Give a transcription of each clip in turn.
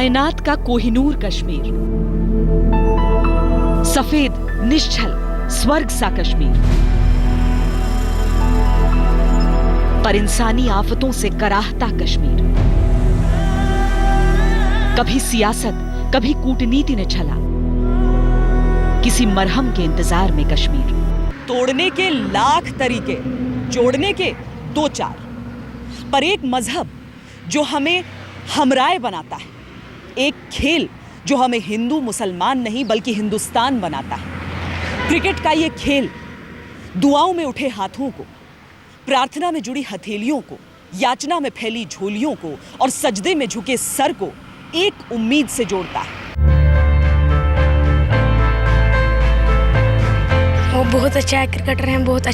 कायनात का कोहिनूर कश्मीर, सफेद निश्चल स्वर्ग सा कश्मीर, पर इंसानी आफतों से कराहता कश्मीर। कभी सियासत, कभी कूटनीति ने छला, किसी मरहम के इंतजार में कश्मीर। तोड़ने के लाख तरीके, जोड़ने के 2-4, पर एक मजहब जो हमें हमराय बनाता है, एक खेल जो हमें हिंदू मुसलमान नहीं बल्कि हिंदुस्तान बनाता है। क्रिकेट का ये खेल दुआओं में उठे हाथों को, प्रार्थना में जुड़ी हथेलियों को, याचना में फैली झोलियों को और सजदे में झुके सर को एक उम्मीद से जोड़ता है। वो बहुत अच्छा है, क्रिकेटर है, बहुत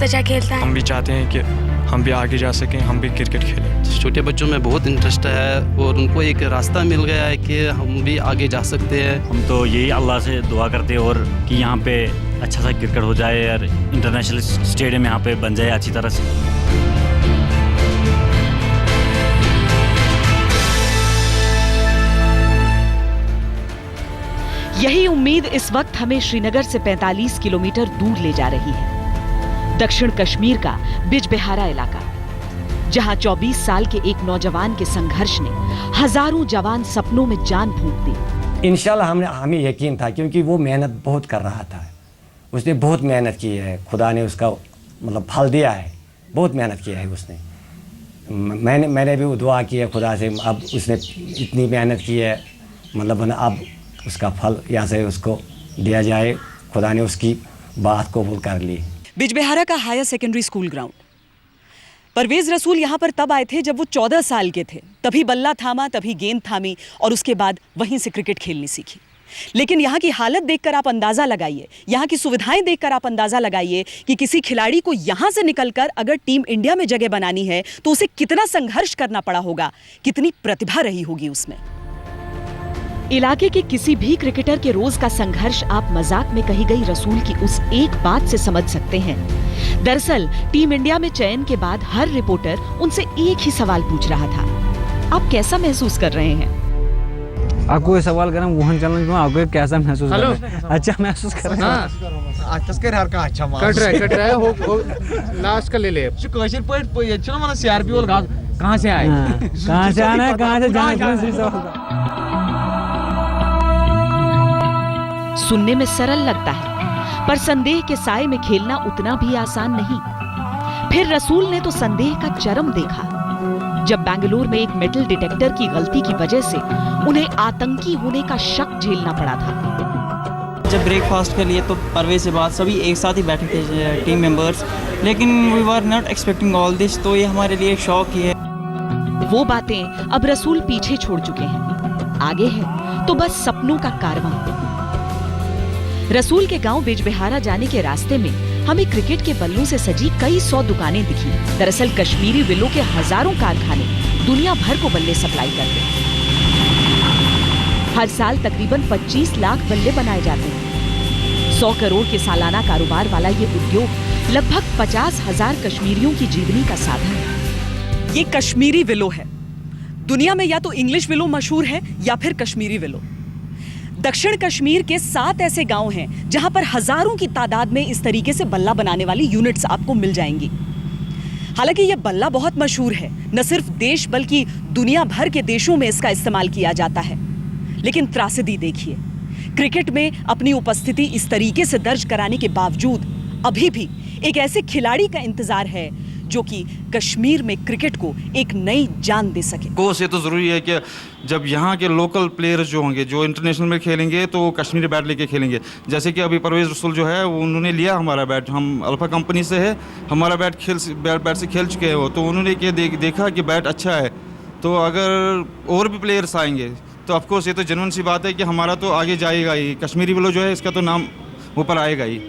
अच्छा खेलता है। हम भी चाहते हैं कि हम भी आगे जा सकें, हम भी क्रिकेट खेलें। छोटे बच्चों में बहुत इंटरेस्ट है और उनको एक रास्ता मिल गया है कि हम भी आगे जा सकते हैं। हम तो यही अल्लाह से दुआ करते हैं और कि यहाँ पे अच्छा सा क्रिकेट हो जाए और इंटरनेशनल स्टेडियम यहाँ पे बन जाए अच्छी तरह से। यही उम्मीद इस वक्त हमें श्रीनगर से 45 किलोमीटर दूर ले जा रही है। दक्षिण कश्मीर का बिजबिहारा इलाका, जहां 24 साल के एक नौजवान के संघर्ष ने हजारों जवान सपनों में जान फूंक दी। इंशाल्लाह हमें यकीन था, क्योंकि वो मेहनत बहुत कर रहा था। उसने बहुत मेहनत की है, खुदा ने उसका मतलब फल दिया है, बहुत मेहनत किया है उसने। मैंने भी दुआ की है खुदा से, अब उसने इतनी मेहनत की है, मतलब अब उसका फल यहाँ से उसको दिया जाए। खुदा ने उसकी बात कबूल कर ली। बिजबिहारा का higher secondary school ground. Parvez Rasool यहाँ पर तब आए थे जब वो 14 साल के थे। तभी बल्ला थामा, तभी गेंद थामी और उसके बाद वहीं से क्रिकेट खेलनी सीखी। लेकिन यहाँ की हालत देखकर आप अंदाजा लगाइए, यहाँ की सुविधाएं देखकर आप अंदाजा लगाइए कि किसी खिलाड़ी को यहाँ से निकलकर अगर टीम इंडिया में जगह बनानी है तो उसे कितना संघर्ष करना पड़ा होगा, कितनी प्रतिभा रही होगी उसमें। इलाके के किसी भी क्रिकेटर के रोज का संघर्ष आप मजाक में कही गई रसूल की उस एक बात से समझ सकते हैं। दरअसल टीम इंडिया में चयन के बाद हर रिपोर्टर उनसे एक ही सवाल पूछ रहा था, आप कैसा महसूस कर रहे हैं? आपको ये सवाल करें मोहन चैलेंज में आपको कैसा महसूस कर रहे हैं? अच्छा महसूस कर रहे हैं। अच्छा कर हर का अच्छा मार कट रहा है हो लास्ट का ले ले कशर पर ये चलो माने सीआरपी वाला कहां से आए, कहां से आना है, कहां से जाना है। सुनने में सरल लगता है, पर संदेह के साए में खेलना उतना भी आसान नहीं। फिर रसूल ने तो संदेह का चरम देखा जब बेंगलुरु में एक मेटल डिटेक्टर की गलती की वजह से उन्हें आतंकी होने का शक झेलना पड़ा था। जब ब्रेकफास्ट के लिए तो परवेज से बाद सभी एक साथ ही बैठे थे टीम मेंबर्स, लेकिन we were not expecting all this, तो ये हमारे लिए एक शॉक ही है। वो बातें अब रसूल पीछे छोड़ चुके हैं, आगे है तो बस सपनों का कारवां। रसूल के गांव बिजबिहारा जाने के रास्ते में हमें क्रिकेट के बल्लों से सजी कई 100 दुकानें दिखी। दरअसल कश्मीरी विलों के हजारों कारखाने दुनिया भर को बल्ले सप्लाई करते हैं। हर साल तकरीबन 25 लाख बल्ले बनाए जाते हैं। 100 करोड़ के सालाना कारोबार वाला ये उद्योग लगभग 50,000 कश्मीरियों की जीवनी का साधन है। ये कश्मीरी विलो है। दुनिया में या तो इंग्लिश विलो मशहूर है या फिर कश्मीरी विलो। दक्षिण कश्मीर के 7 ऐसे गांव हैं जहां पर हजारों की तादाद में इस तरीके से बल्ला बनाने वाली यूनिट्स आपको मिल जाएंगी। हालांकि यह बल्ला बहुत मशहूर है, न सिर्फ देश बल्कि दुनिया भर के देशों में इसका इस्तेमाल किया जाता है। लेकिन त्रासदी देखिए, क्रिकेट में अपनी उपस्थिति इस तरीके से दर्ज कराने के बावजूद अभी भी एक ऐसे खिलाड़ी का इंतजार है जो कि कश्मीर में क्रिकेट को एक नई जान दे सके। कोच ये तो ज़रूरी है कि जब यहाँ के लोकल प्लेयर्स जो होंगे जो इंटरनेशनल में खेलेंगे तो वो कश्मीरी बैट लेके खेलेंगे। जैसे कि अभी परवेज रसूल जो है वो उन्होंने लिया हमारा बैट, हम अल्फा कंपनी से है, हमारा बैट से खेल चुके हैं वो, तो उन्होंने देखा कि बैट अच्छा है, तो अगर और भी प्लेयर्स आएंगे तो ऑफकोर्स ये तो जेन्युइन सी बात है कि हमारा तो आगे जाएगा ही, कश्मीरी विलो जो है इसका तो नाम ऊपर आएगा ही।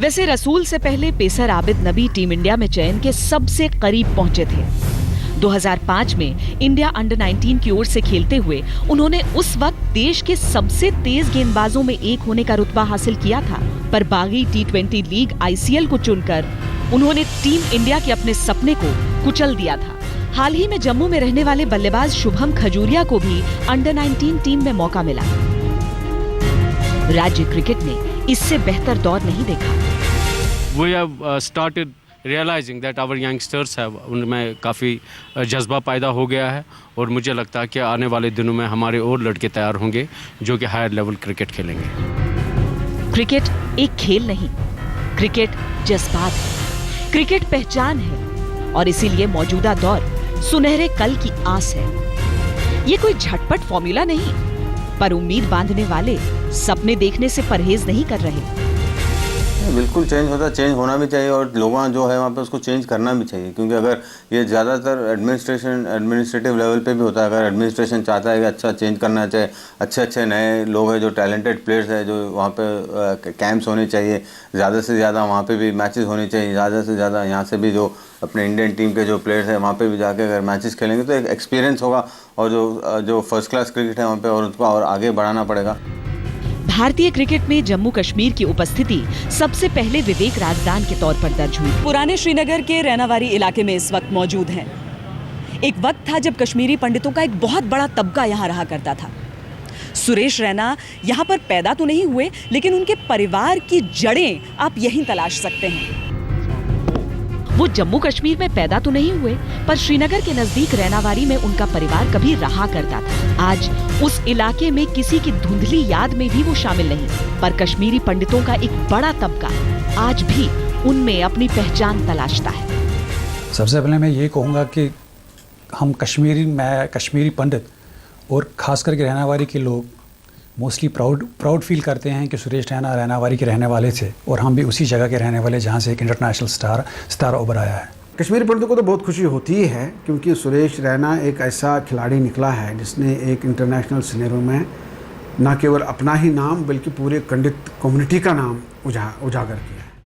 वैसे रसूल से पहले पेसर आबिद नबी टीम इंडिया में चयन के सबसे करीब पहुंचे थे। 2005 में इंडिया अंडर 19 की ओर से खेलते हुए उन्होंने उस वक्त देश के सबसे तेज गेंदबाजों में एक होने का रुतबा हासिल किया था। पर बागी T20 लीग ICL को चुनकर उन्होंने टीम इंडिया के अपने सपने को कुचल दिया था। हाल ही में जम्मू में रहने वाले बल्लेबाज शुभम खजूरिया को भी अंडर 19 टीम में मौका मिला। राज्य क्रिकेट ने इससे बेहतर दौर नहीं देखा। We have started realizing that our youngsters have, उनमें काफ़ी जज्बा पैदा हो गया है और मुझे लगता है कि आने वाले दिनों में हमारे और लड़के तैयार होंगे जो कि हायर लेवल क्रिकेट खेलेंगे। क्रिकेट एक खेल नहीं, क्रिकेट जज्बात है, क्रिकेट पहचान है और इसीलिए मौजूदा दौर सुनहरे कल की आस है। ये कोई झटपट फॉर्मूला नहीं, पर उम्मीद बांधने वाले सपने देखने से परहेज नहीं कर रहे। बिल्कुल चेंज होता, चेंज होना भी चाहिए और लोगों जो है वहाँ पे उसको चेंज करना भी चाहिए, क्योंकि अगर ये ज़्यादातर एडमिनिस्ट्रेटिव लेवल पे भी होता है। अगर एडमिनिस्ट्रेशन चाहता है कि अच्छा चेंज करना चाहिए, अच्छे नए लोग हैं, जो टैलेंटेड प्लेयर्स हैं, जो वहाँ पे कैंप्स होने चाहिए, ज़्यादा से ज़्यादा वहाँ पे भी मैचेस होने चाहिए, ज़्यादा से ज़्यादा यहाँ से भी जो अपने इंडियन टीम के जो प्लेयर्स हैं वहाँ पे भी जाके अगर मैचेस खेलेंगे तो एक एक्सपीरियंस होगा और जो फर्स्ट क्लास क्रिकेट है वहाँ पे और उसको और आगे बढ़ाना पड़ेगा। भारतीय क्रिकेट में जम्मू कश्मीर की उपस्थिति सबसे पहले विवेक राजदान के तौर पर दर्ज हुई। पुराने श्रीनगर के रैनावारी इलाके में इस वक्त मौजूद हैं। एक वक्त था जब कश्मीरी पंडितों का एक बहुत बड़ा तबका यहाँ रहा करता था। सुरेश रैना यहाँ पर पैदा तो नहीं हुए, लेकिन उनके परिवार की जड़ें आप यहीं तलाश सकते हैं। वो जम्मू कश्मीर में पैदा तो नहीं हुए, पर श्रीनगर के नजदीक रैनावारी में उनका परिवार कभी रहा करता था। आज उस इलाके में किसी की धुंधली याद में भी वो शामिल नहीं, पर कश्मीरी पंडितों का एक बड़ा तबका आज भी उनमें अपनी पहचान तलाशता है। सबसे पहले मैं ये कहूँगा कि हम कश्मीरी पंडित और खास करके रैनावारी के लोग मोस्टली प्राउड फील करते हैं कि सुरेश रैना रैनावारी के रहने वाले थे और हम भी उसी जगह के रहने वाले जहाँ से एक इंटरनेशनल स्टार उभर आया है। कश्मीरी पंडितों को तो बहुत खुशी होती है, क्योंकि सुरेश रैना एक ऐसा खिलाड़ी निकला है जिसने एक इंटरनेशनल सिनेरियो में न केवल अपना ही नाम बल्कि पूरे पंडित कम्युनिटी का नाम उजागर किया।